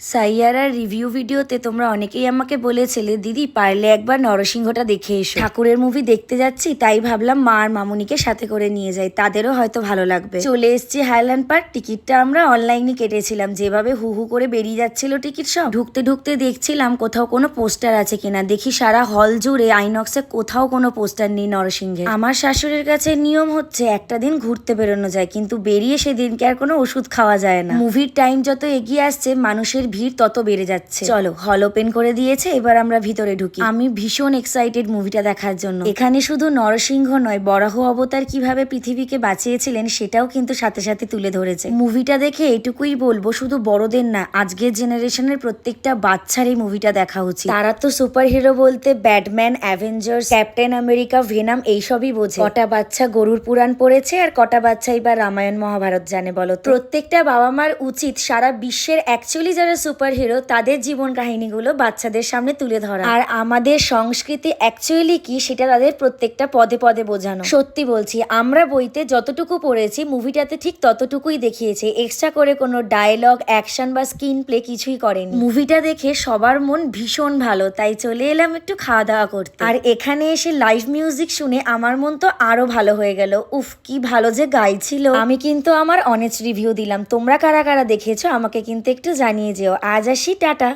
সাইয়ারার review ভিডিওতে তোমরা অনেকেই আমাকে বলেছিলে দিদি পারলে একবার নরসিংহটা দেখে এসো। ঠাকুরের মুভি দেখতে যাচ্ছি, তাই ভাবলাম মা আর মামুনিকে সাথে করে নিয়ে যাই, তাদেরও হয়তো ভালো লাগবে। চলে এসেছি হাইল্যান্ড পার্ক। টিকিটটা আমরা অনলাইনে কেটেছিলাম, যেভাবে হু হু করে বেরিয়ে যাচ্ছিল টিকিট সব। ঢুকতে ঢুকতে দেখছিলাম কোথাও কোনো পোস্টার আছে কিনা। দেখি সারা হল জুড়ে আইনক্সে কোথাও কোনো পোস্টার নেই নরসিংহের। আমার শাশুড়ির কাছে নিয়ম হচ্ছে একটা দিন ঘুরতে বেরোনো যায়, কিন্তু বেরিয়ে সেদিনকে আর কোনো ওষুধ খাওয়া যায় না। মুভির টাইম যত এগিয়ে আসছে মানুষের ভিড় তত বেড়ে যাচ্ছে। চলো, হল ওপেন করে দিয়েছে, এবার আমরা ভিতরে ঢুকি। আমি ভীষণ এক্সাইটেড মুভিটা দেখার জন্য। এখানে শুধু নরসিংহ নয়, বরাহ অবতার কিভাবে পৃথিবীকে বাঁচিয়েছিলেন সেটাও কিন্তু সাথে সাথে তুলে ধরেছে। মুভিটা দেখে এটুকুই বলবো, শুধু বড়দের না, আজকের জেনারেশনের প্রত্যেকটা বাচ্চার এই মুভিটা দেখা উচিত। তারা তো সুপার হিরো বলতে Batman, Avengers, captain America, venom এইসবই বোঝে। কটা বাচ্চা গরুর পুরাণ পড়েছে আর কটা বাচ্চা এবার রামায়ণ মহাভারত জানে বলো তো? প্রত্যেকটা বাবা মার উচিত সারা বিশ্বের অ্যাকচুয়ালি যারা সুপার হিরো তাদের জীবন কাহিনীগুলো বাচ্চাদের সামনে তুলে ধরা, আর আমাদের সংস্কৃতি অ্যাকচুয়ালি কি সেটা তাদের প্রত্যেকটা পদে পদে বোঝানো। সত্যি বলছি, আমরা বইতে যতটুকু পড়েছি মুভিটাতে ঠিক ততটুকুই দেখিয়েছে। এক্সট্রা করে কোনো ডায়লগ, অ্যাকশন বা স্ক্রিন প্লে কিছুই করেনি। মুভিটা দেখে সবার মন ভীষণ ভালো, তাই চলে এলাম একটু খাওয়া দাওয়া করতে। আর এখানে এসে লাইভ মিউজিক শুনে আমার মন তো আরো ভালো হয়ে গেল। উফ, কি ভালো যে গাইছিল। আমি কিন্তু আমার অনেস্ট রিভিউ দিলাম। তোমরা কারা কারা দেখেছো আমাকে কিন্তু একটু জানিয়ে যেও। আজ আসি, টাটা।